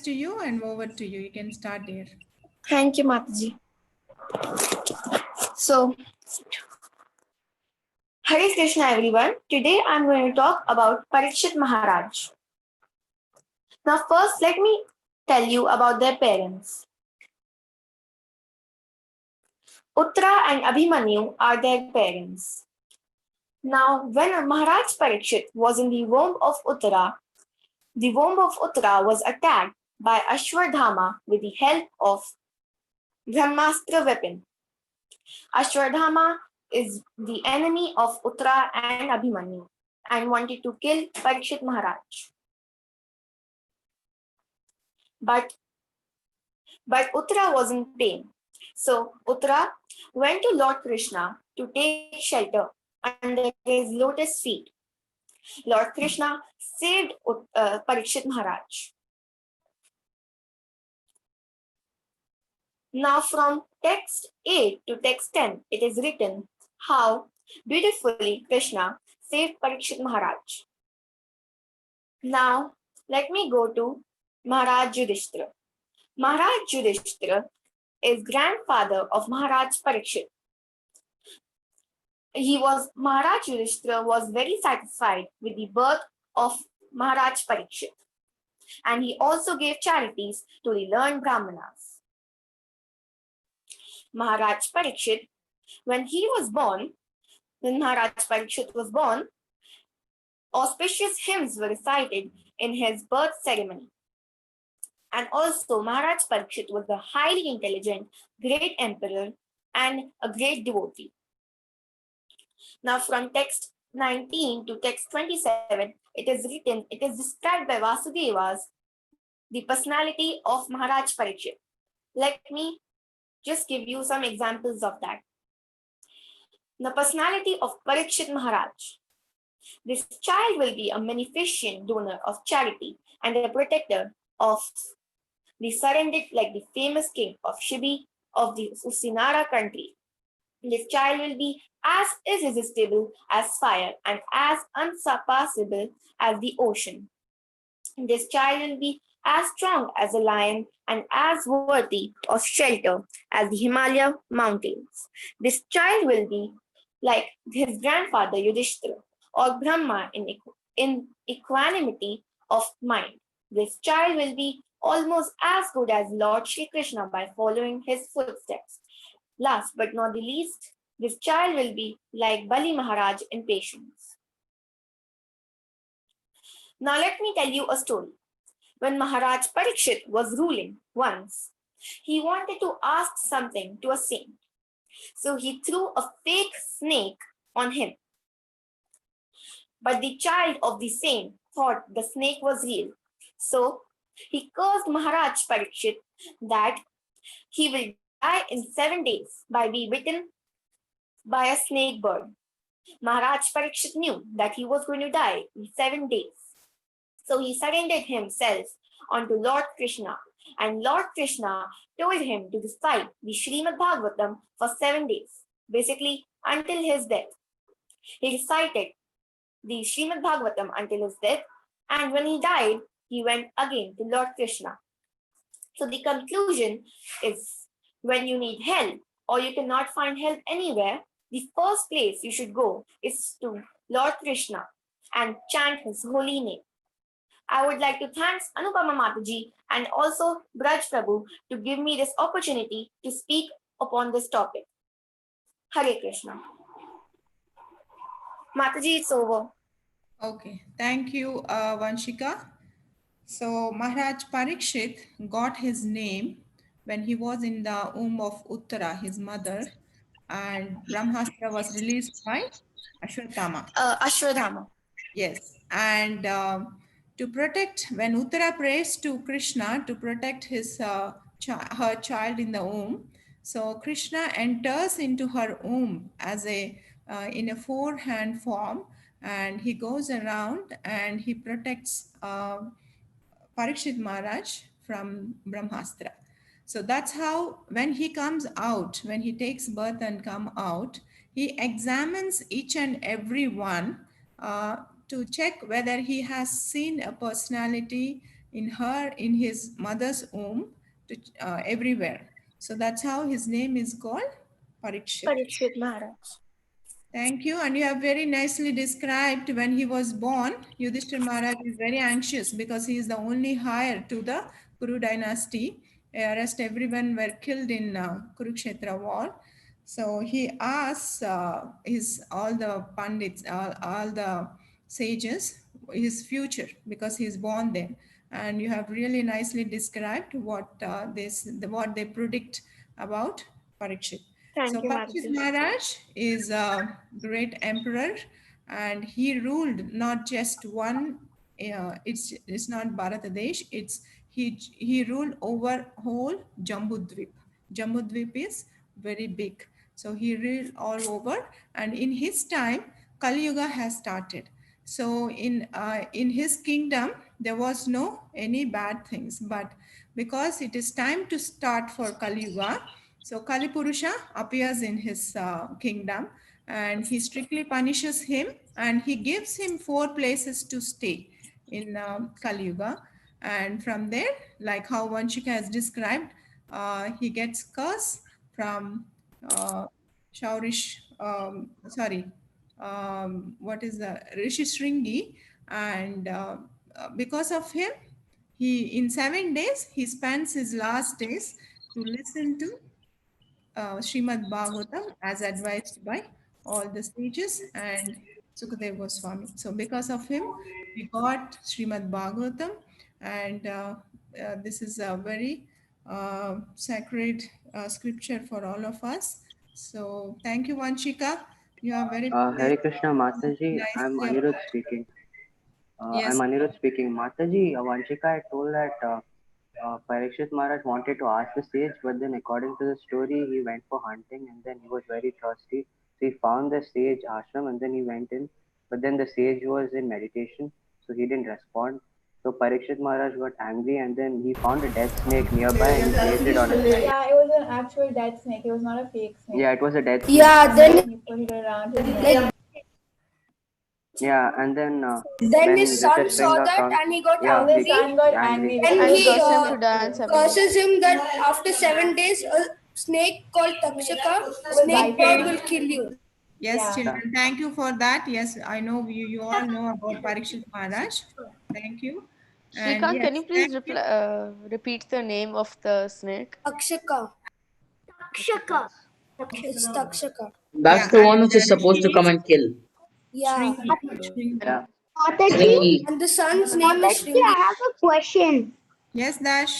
to you and over to you. You can start there. Thank you, Mataji. So, Hare Krishna everyone. Today I'm going to talk about Parikshit Maharaj. Now first let me tell you about their parents. Uttara and Abhimanyu are their parents. Now when Maharaj Parikshit was in the womb of Uttara was attacked by Ashwadhama with the help of Brahmastra weapon. Ashwadhama is the enemy of Uttara and Abhimanyu and wanted to kill Parikshit Maharaj. But Uttara was in pain. So Uttara went to Lord Krishna to take shelter under his lotus feet. Lord Krishna saved Parikshit Maharaj. Now from text 8 to text 10, it is written how beautifully Krishna saved Parikshit Maharaj. Now let me go to Maharaj Yudhishthira. Maharaj Yudhishthira is grandfather of Maharaj Parikshit. Maharaj Yudhishthira was very satisfied with the birth of Maharaj Parikshit, and he also gave charities to the learned Brahmanas. Maharaj Parikshit, when Maharaj Parikshit was born, auspicious hymns were recited in his birth ceremony. And also Maharaj Parikshit was a highly intelligent, great emperor and a great devotee. Now from text 19 to text 27, it is described by Vasudevas, the personality of Maharaj Parikshit. Let me just give you some examples of that. The personality of Parikshit Maharaj. This child will be a beneficent donor of charity and a protector of the surrendered, like the famous king of Shibi of the Usinara country. This child will be as irresistible as fire and as unsurpassable as the ocean. This child will be as strong as a lion and as worthy of shelter as the Himalaya mountains. This child will be like his grandfather Yudhishthira or Brahma in equanimity of mind. This child will be almost as good as Lord Shri Krishna by following his footsteps. Last but not the least, this child will be like Bali Maharaj in patience. Now let me tell you a story. When Maharaj Parikshit was ruling once, he wanted to ask something to a saint. So he threw a fake snake on him. But the child of the saint thought the snake was real. So he cursed Maharaj Parikshit that he will die in 7 days by being bitten by a snake bird. Maharaj Parikshit knew that he was going to die in 7 days. So he surrendered himself unto Lord Krishna, and Lord Krishna told him to recite the Srimad Bhagavatam for 7 days, basically until his death. He recited the Srimad Bhagavatam until his death, and when he died, he went again to Lord Krishna. So the conclusion is, when you need help or you cannot find help anywhere, the first place you should go is to Lord Krishna and chant his holy name. I would like to thank Anupama Mataji and also Braj Prabhu to give me this opportunity to speak upon this topic. Hare Krishna. Mataji, it's over. Okay, thank you, Vanshika. So Maharaj Parikshit got his name when he was in the womb of Uttara, his mother, and Brahmastra was released by Ashwatthama. Ashwadhama. Yes, and to protect, when Uttara prays to Krishna to protect her child in the womb, so Krishna enters into her womb as in a four-hand form, and he goes around and he protects Parikshit Maharaj from Brahmastra. So that's how, when he comes out, when he takes birth and come out, he examines each and every one to check whether he has seen a personality in his mother's womb to everywhere. So that's how his name is called Parikshit. Parikshit Maharaj. Thank you. And you have very nicely described when he was born. Yudhishthir Maharaj is very anxious because he is the only heir to the Kuru dynasty. Rest everyone were killed in Kurukshetra war. So he asks his all the pandits, all the sages, his future because he is born there. And you have really nicely described what they predict about Parikshit. So Thank you, Parikshit Mataji. Maharaj is a great emperor, and he ruled not just one. It's not Bharatadesh. He ruled over whole Jambudvip. Jambudvip is very big, so he ruled all over. And in his time, Kali Yuga has started. So in his kingdom there was no any bad things, but because it is time to start for Kali Yuga, so Kali Purusha appears in his kingdom, and he strictly punishes him, and he gives him 4 places to stay in Kali Yuga. And from there, like how Vanshika has described, he gets curse from uh, Shaurish, sorry, what is the Rishi Shringi, and because of him, he in 7 days he spends his last days to listen to Srimad Bhagavatam as advised by all the sages and Sukadeva Goswami. So because of him, we got Srimad Bhagavatam, and this is a very sacred scripture for all of us. So thank you, Vanshika. You are very Hare Krishna Mataji, I'm nicely Anirudh approached. speaking. I'm Yes. Anirudh speaking. Mataji, Vanshika had told that Parikshit Maharaj wanted to ask the sage, but then according to the story, he went for hunting and then he was very thirsty. So he found the sage ashram and then he went in. But then the sage was in meditation, so he didn't respond. So Parikshit Maharaj got angry and then he found a dead snake nearby and he placed it on his head. Yeah, it was an actual dead snake. It was not a fake snake. Yeah, it was a dead snake. Yeah, then He put it around his neck. like Yeah, and then then when his son saw Rishashringa that comes, and he got yeah, The angry. son got angry. angry And because And he curse him to snake dance killed. away. curses him that after 7 days, a snake called Takshaka, snake god Okay. will kill you. Yes, Yeah. Yeah. children. Thank you for that. Yes, I know you all know about Parikshit Maharaj. Thank you. And Shrikant, can you yes, please thank you. repeat the name of the snake? Takshaka. Takshaka. It's Takshaka. Yeah, That's the one and which is supposed to come Shringi, and kill. Yeah. Shringi, And Shringi. Yeah. Mataji, Shringi. and the son's name is Mataji, Shringi. I have a question. Yes, Dash.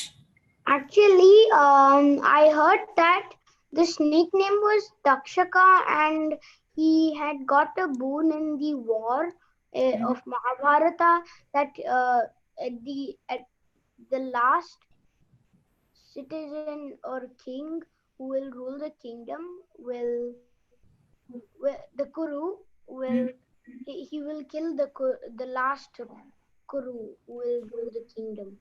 Actually, I heard that the snake name was Takshaka and he had got a boon in the war Mhm. of Mahabharata that at the last citizen or king who will rule the kingdom will the Kuru will he will kill the last Kuru who will rule the kingdom.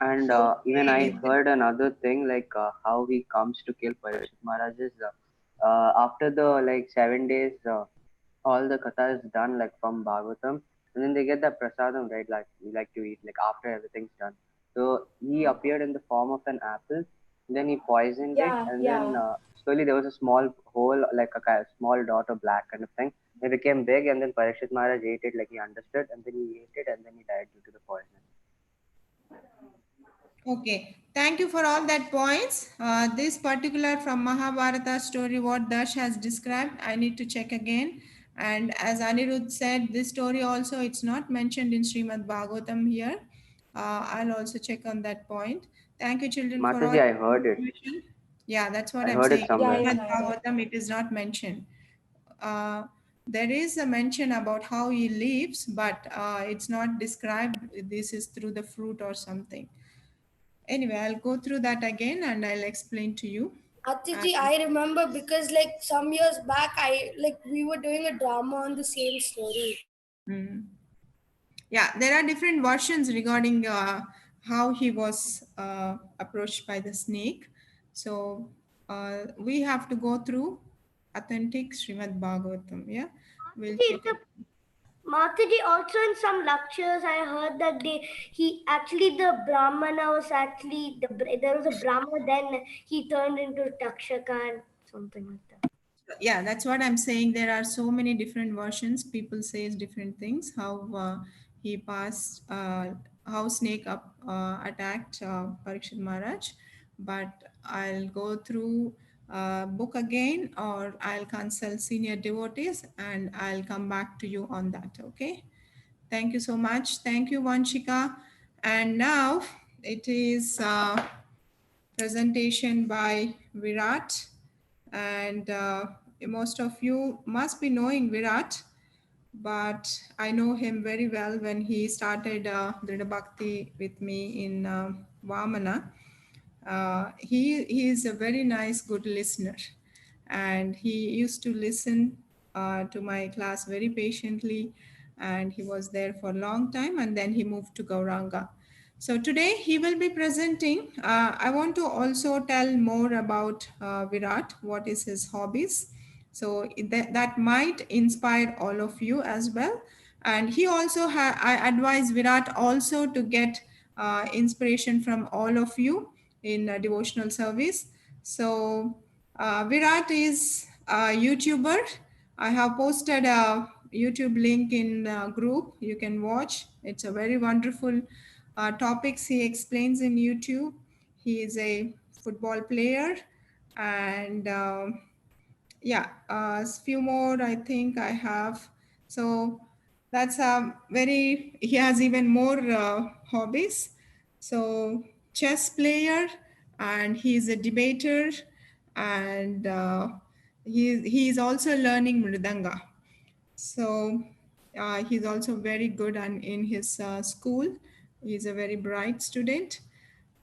And even I Okay. heard another thing like how he comes to kill Parikshit Maharaj is after the like 7 days, all the katha is done like from Bhagavatam, and then they get the prasadam, right? Like we like to eat like after everything's done. So he appeared in the form of an apple, then he poisoned it, Yeah, and then yeah. slowly there was a small hole, like a small dot of black kind of thing. It became big, and then Parikshit Maharaj ate it like he understood, and then he ate it, and then he died due to the poison. Okay. Thank you for all that points. This particular from Mahabharata story, what Dash has described, I need to check again. And as Anirudh said, this story also, it's not mentioned in Srimad Bhagavatam here. I'll also check on that point. Thank you, children, for all Mataji, I the heard it. information. Yeah, that's what I I'm heard it saying. In Yeah, somewhere. even Srimad I did. Bhagavatam, it is not mentioned. Uh, there is a mention about how he lives, but it's not described. This is through the fruit or something. Anyway, I'll go through that again and I'll explain to you. Atiji, And, I remember because like some years back, we were doing a drama on the same story. mm, yeah, there are different versions regarding how he was approached by the snake. So we have to go through authentic Srimad Bhagavatam. Yeah, we'll check it. Mataji, also in some lectures, I heard that the Brahmana was actually, there was a Brahmana, then he turned into Takshaka and something like that. Yeah, that's what I'm saying. There are so many different versions. People says different things. How he passed, how snake attacked Parikshit Maharaj. But I'll go through book again, or I'll consult senior devotees, and I'll come back to you on that. Okay. Thank you so much. Thank you, Vanshika. And now it is presentation by Virat. And most of you must be knowing Virat, but I know him very well when he started Dridha Bhakti with me in Vamana. He is a very nice, good listener, and he used to listen to my class very patiently, and he was there for a long time, and then he moved to Gauranga. So today he will be presenting. I want to also tell more about Virat, what is his hobbies. So that might inspire all of you as well. And he also, I advise Virat also to get inspiration from all of you in devotional service. So Virat is a YouTuber. I have posted a YouTube link in group. You can watch. It's a very wonderful topics he explains in YouTube. He is a football player, and yeah, a few more I think I have. So that's a very, he has even more hobbies. So chess player, and he's a debater, and he is also learning mridanga. So he's also very good and in his school. He's a very bright student.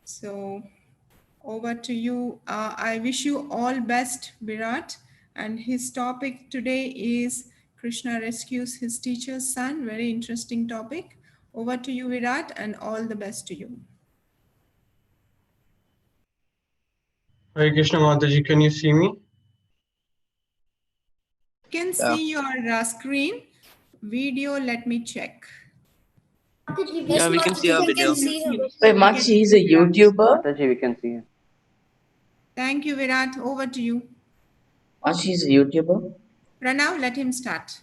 So over to you. I wish you all best, Virat. And his topic today is Krishna rescues his teacher's son. Very interesting topic. Over to you, Virat, and all the best to you. Hare Krishna Mataji, can you see me? You can see your screen. Video, let me check. Yeah, we can see our We video. can see him. Wait, Machi is a YouTuber? Mataji, we can see him. Thank you, Virat. Over to you. Machi is a YouTuber? Pranav, let him start.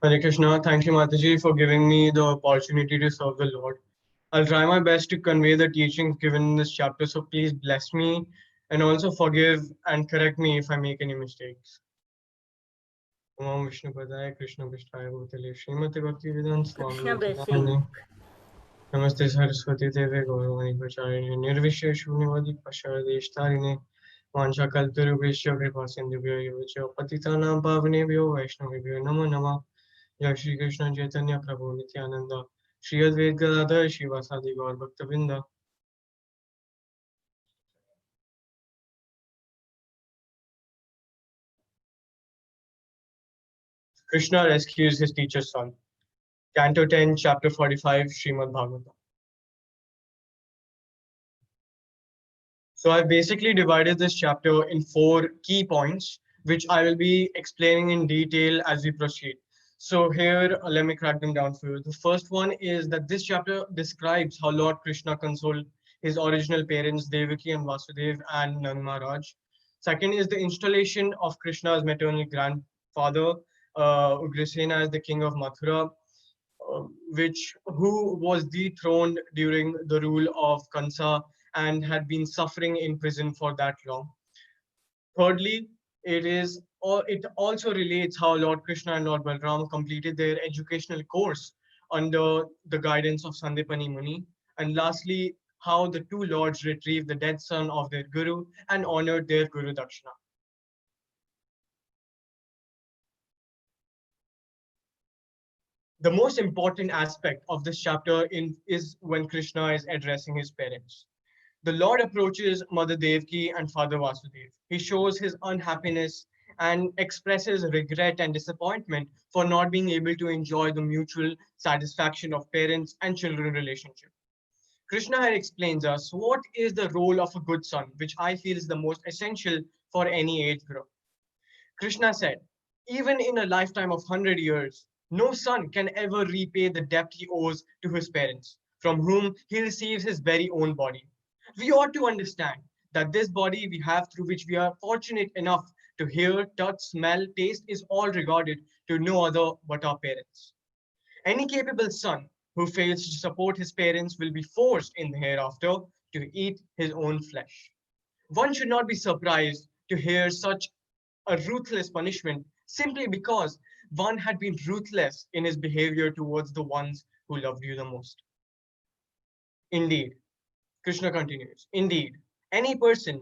Hare Krishna, thank you Mataji for giving me the opportunity to serve the Lord. I'll try my best to convey the teachings given in this chapter, so please bless me and also forgive and correct me if I make any mistakes. Om Vishnu Padaya Krishna Vishtaya Bhutale Srimati Bhakti Vedanta Swami Nityanande Namaste Saraswati Deve Gauravani Pracharine Nirvishya Shunivadi Pasharadeshtarine Vansha Kalpirubhishya Kripa Sindhubhyo Yovacho Patitanam Pavanebhyo Vaishnavibhyo Namo Namah Jai Shri Krishna Chaitanya Prabhu Nityananda Shri Advaita Gadadhar Shivasadi Gaur Bhaktavinda. Krishna rescues his teacher's son. Canto 10, Chapter 45, Srimad Bhagavatam. So I've basically divided this chapter in 4 key points, which I will be explaining in detail as we proceed. So here, let me crack them down for you. The first one is that this chapter describes how Lord Krishna consoled his original parents, Devaki and Vasudev and Nand Maharaj. Second is the installation of Krishna's maternal grandfather, Ugrasena, as the king of Mathura, who was dethroned during the rule of Kansa and had been suffering in prison for that long. Thirdly, it also relates how Lord Krishna and Lord Balram completed their educational course under the guidance of Sandipani Muni. And lastly, how the two lords retrieved the dead son of their guru and honored their guru Dakshina. The most important aspect of this chapter is when Krishna is addressing his parents. The Lord approaches Mother Devaki and Father Vasudev. He shows his unhappiness and expresses regret and disappointment for not being able to enjoy the mutual satisfaction of parents and children relationship. Krishna here explains us what is the role of a good son, which I feel is the most essential for any age group. Krishna said, Even in a lifetime of 100 years, no son can ever repay the debt he owes to his parents, from whom he receives his very own body. We ought to understand that this body we have, through which we are fortunate enough to hear, touch, smell, taste, is all regarded to no other but our parents. Any capable son who fails to support his parents will be forced in the hereafter to eat his own flesh. One should not be surprised to hear such a ruthless punishment simply because one had been ruthless in his behavior towards the ones who loved you the most. Indeed, Krishna continues, indeed, any person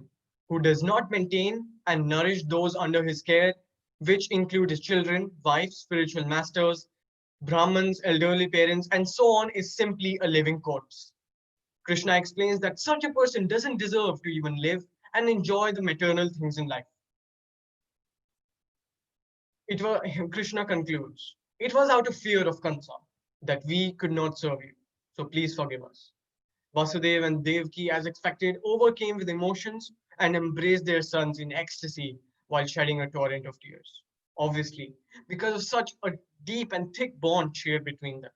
who does not maintain and nourish those under his care, which include his children, wives, spiritual masters, Brahmins, elderly parents, and so on, is simply a living corpse. Krishna explains that such a person doesn't deserve to even live and enjoy the material things in life. It was, Krishna concludes, it was out of fear of Kansa that we could not serve you. So please forgive us. Vasudeva and Devaki, as expected, overcame with emotions and embraced their sons in ecstasy while shedding a torrent of tears. Obviously, because of such a deep and thick bond shared between them.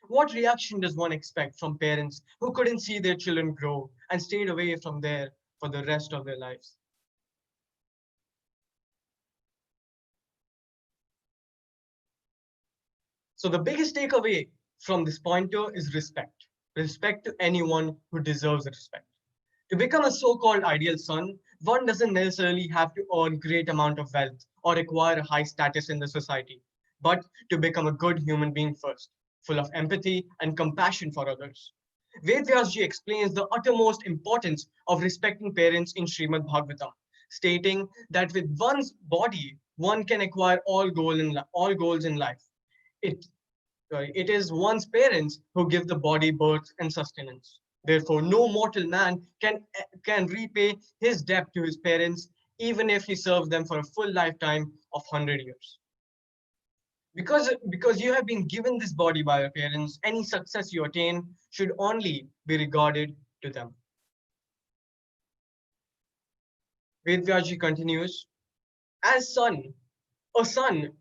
What reaction does one expect from parents who couldn't see their children grow and stayed away from there for the rest of their lives? So the biggest takeaway from this pointer is respect. Respect to anyone who deserves respect. To become a so-called ideal son, one doesn't necessarily have to earn great amount of wealth or acquire a high status in the society, but to become a good human being first, full of empathy and compassion for others. Vedvyasji explains the uttermost importance of respecting parents in Srimad Bhagavatam, stating that with one's body, one can acquire all goals in life. It, it is one's parents who give the body birth and sustenance. Therefore, no mortal man can repay his debt to his parents, even if he serves them for a full lifetime of 100 years. Because you have been given this body by your parents, any success you attain should only be regarded to them. Vedvyaji continues, as a son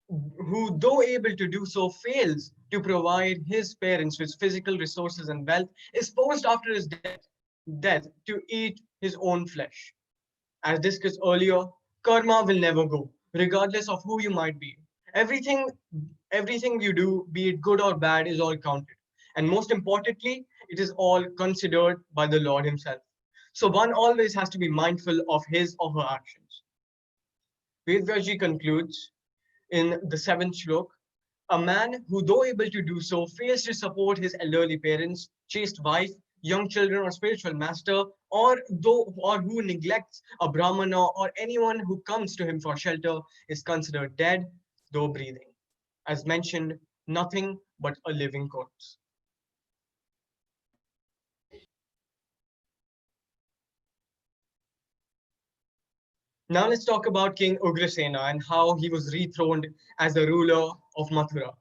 who, though able to do so, fails to provide his parents with physical resources and wealth, is forced after his death to eat his own flesh. As discussed earlier, karma will never go, regardless of who you might be. Everything, everything you do, be it good or bad, is all counted. And most importantly, it is all considered by the Lord Himself. So one always has to be mindful of his or her actions. Vedvyaji concludes in the seventh shlok, a man who, though able to do so, fails to support his elderly parents, chaste wife, young children, or spiritual master, or who neglects a brahmana or anyone who comes to him for shelter, is considered dead, though breathing. As mentioned, nothing but a living corpse. Now let's talk about King Ugrasena and how he was rethroned as the ruler of Mathura.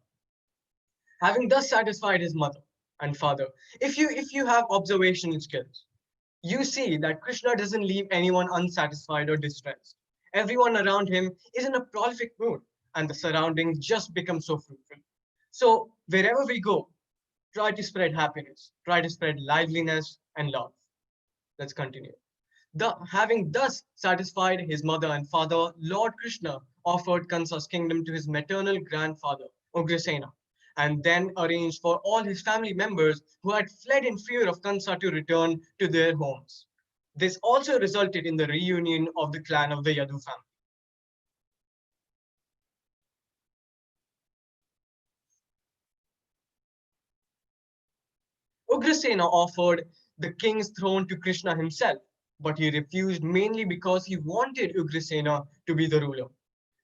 Having thus satisfied his mother and father, if you have observational skills, you see that Krishna doesn't leave anyone unsatisfied or distressed. Everyone around him is in a prolific mood, and the surroundings just become so fruitful. So wherever we go, try to spread happiness, try to spread liveliness and love. Let's continue. Having thus satisfied his mother and father, Lord Krishna offered Kansa's kingdom to his maternal grandfather, Ugrasena, and then arranged for all his family members who had fled in fear of Kansa to return to their homes. This also resulted in the reunion of the clan of the Yadu family. Ugrasena offered the king's throne to Krishna himself, but he refused mainly because he wanted Ugrasena to be the ruler.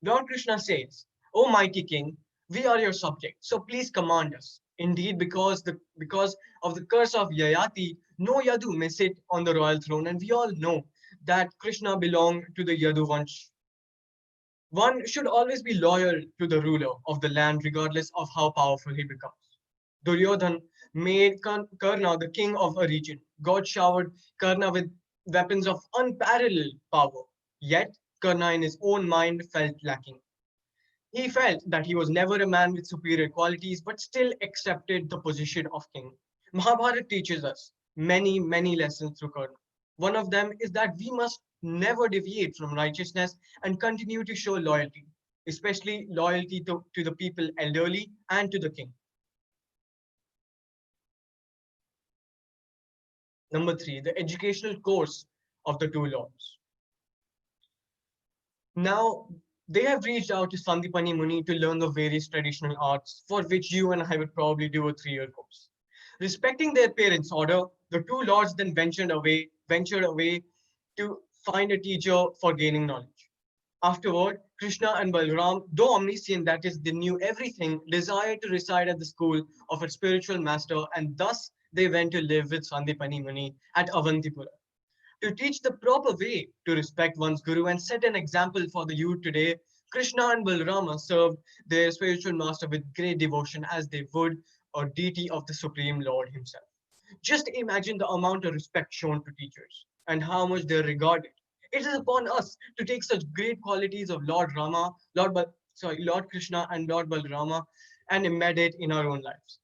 Lord Krishna says, O mighty king, we are your subjects, so please command us. Indeed, because of the curse of Yayati, no Yadu may sit on the royal throne, and we all know that Krishna belonged to the Yadu Vansh. One should always be loyal to the ruler of the land, regardless of how powerful he becomes. Duryodhan made Karna the king of a region. God showered Karna with weapons of unparalleled power. Yet, Karna in his own mind felt lacking. He felt that he was never a man with superior qualities, but still accepted the position of king. Mahabharata teaches us many lessons through Karna. One of them is that we must never deviate from righteousness and continue to show loyalty, especially loyalty to the people elderly and to the king. Number three, the educational course of the two lords. Now, they have reached out to Sandipani Muni to learn the various traditional arts for which you and I would probably do a 3-year course. Respecting their parents' order, the two lords then ventured away to find a teacher for gaining knowledge. Afterward, Krishna and Balram, though omniscient, that is, they knew everything, desired to reside at the school of a spiritual master, and thus they went to live with Sandipani Muni at Avantipura. To teach the proper way to respect one's guru and set an example for the youth today, Krishna and Balarama served their spiritual master with great devotion as they would a deity of the Supreme Lord himself. Just imagine the amount of respect shown to teachers and how much they're regarded. It is upon us to take such great qualities of Lord Krishna and Lord Balarama and embed it in our own lives.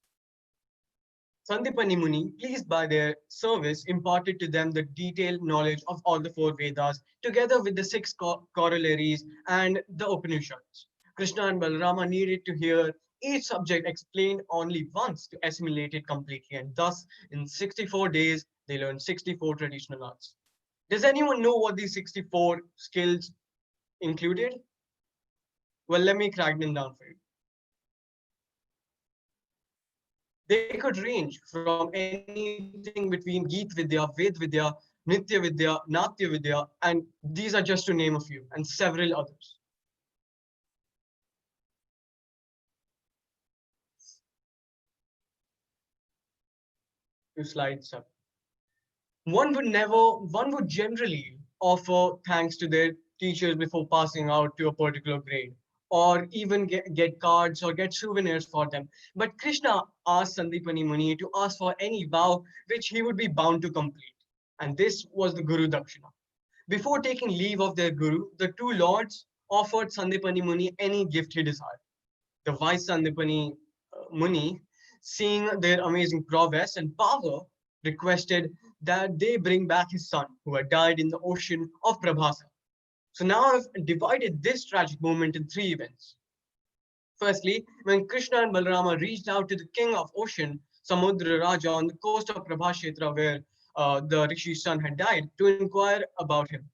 Sandipani Muni, pleased by their service, imparted to them the detailed knowledge of all the four Vedas, together with the six corollaries and the Upanishads. Krishna and Balarama needed to hear each subject explained only once to assimilate it completely, and thus, in 64 days, they learned 64 traditional arts. Does anyone know what these 64 skills included? Well, let me crack them down for you. They could range from anything between Geet Vidya, Ved Vidya, Nitya Vidya, Natya Vidya, and these are just to name a few, and several others. To slide 7. One would generally offer thanks to their teachers before passing out to a particular grade, or even get cards or get souvenirs for them. But Krishna asked Sandipani Muni to ask for any vow which he would be bound to complete. And this was the Guru Dakshina. Before taking leave of their Guru, the two lords offered Sandipani Muni any gift he desired. The wise Sandipani Muni, seeing their amazing prowess and power, requested that they bring back his son, who had died in the ocean of Prabhasa. So now I've divided this tragic moment in 3 events. Firstly, when Krishna and Balarama reached out to the king of ocean, Samudra Raja, on the coast of Prabhashetra, where the Rishi's son had died, to inquire about him.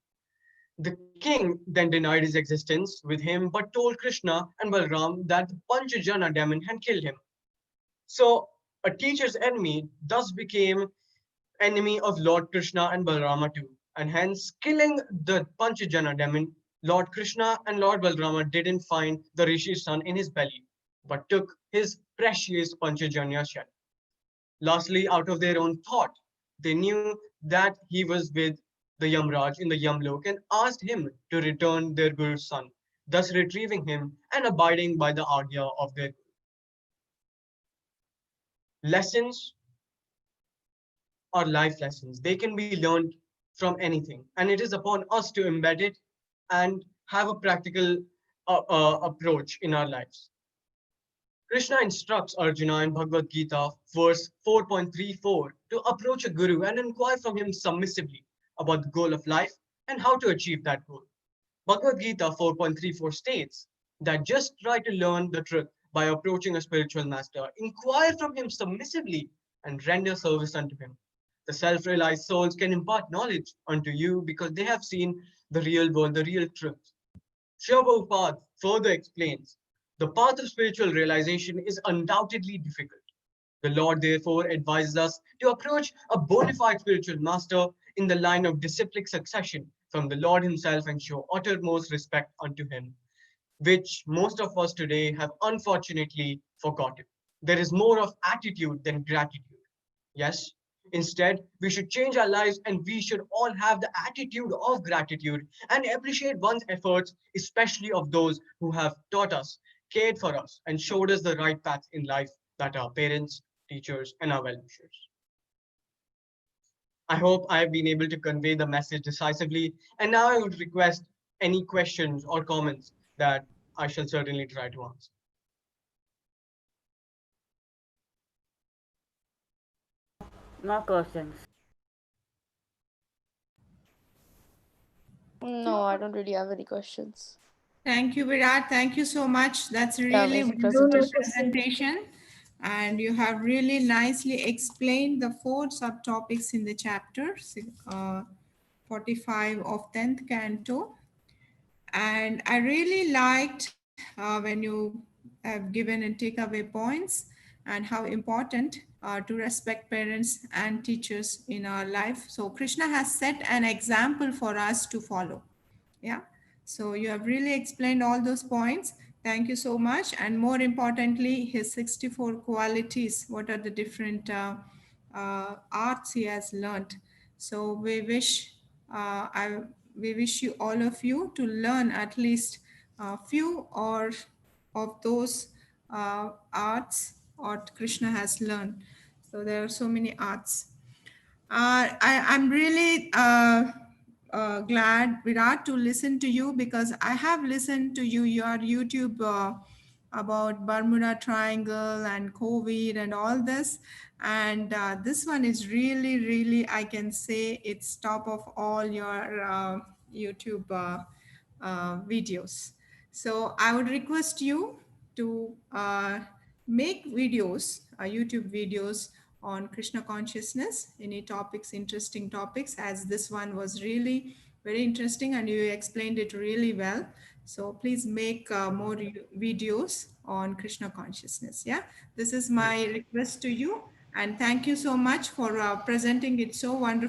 The king then denied his existence with him, but told Krishna and Balram that the Panchajana demon had killed him. So a teacher's enemy thus became enemy of Lord Krishna and Balarama too, and hence killing the Panchajana demon, Lord Krishna and Lord Balarama didn't find the Rishi's son in his belly, but took his precious Panchajanya shell. Lastly, out of their own thought, they knew that he was with the Yamraj in the Yamlok and asked him to return their Guru's son, thus retrieving him and abiding by the Agya of their Guru. Lessons are life lessons. They can be learned from anything, and it is upon us to embed it and have a practical approach in our lives. Krishna instructs Arjuna in Bhagavad Gita, verse 4.34, to approach a guru and inquire from him submissively about the goal of life and how to achieve that goal. Bhagavad Gita 4.34 states that just try to learn the truth by approaching a spiritual master, inquire from him submissively, and render service unto him. The self realized souls can impart knowledge unto you because they have seen the real world, the real truth. Srila Prabhupada further explains the path of spiritual realization is undoubtedly difficult. The Lord therefore advises us to approach a bona fide spiritual master in the line of disciplic succession from the Lord himself and show uttermost respect unto him, which most of us today have unfortunately forgotten. There is more of attitude than gratitude. Yes, instead, we should change our lives and we should all have the attitude of gratitude and appreciate one's efforts, especially of those who have taught us, cared for us, and showed us the right path in life, that are parents, teachers, and our well-wishers. I hope I have been able to convey the message decisively, and now I would request any questions or comments that I shall certainly try to answer. No questions. No, I don't really have any questions. Thank you, Virat. Thank you so much. That's a Yeah, really amazing wonderful presentation. presentation. And you have really nicely explained the 4 subtopics in the chapter 45 of 10th canto. And I really liked when you have given and takeaway points and how important to respect parents and teachers in our life. So Krishna has set an example for us to follow. Yeah. So you have really explained all those points. Thank you so much. And more importantly, his 64 qualities. What are the different arts he has learned? So we wish you all of you to learn at least a few or of those arts what Krishna has learned. So there are so many arts. I'm really glad, Virat, to listen to you because I have listened to your YouTube about Bermuda Triangle and COVID and all this. And this one is really, really, I can say it's top of all your YouTube videos. So I would request you to make videos, YouTube videos on Krishna consciousness, any topics, interesting topics, as this one was really very interesting and you explained it really well. So please make more videos on Krishna consciousness. Yeah, this is my request to you. And thank you so much for presenting it so wonderfully.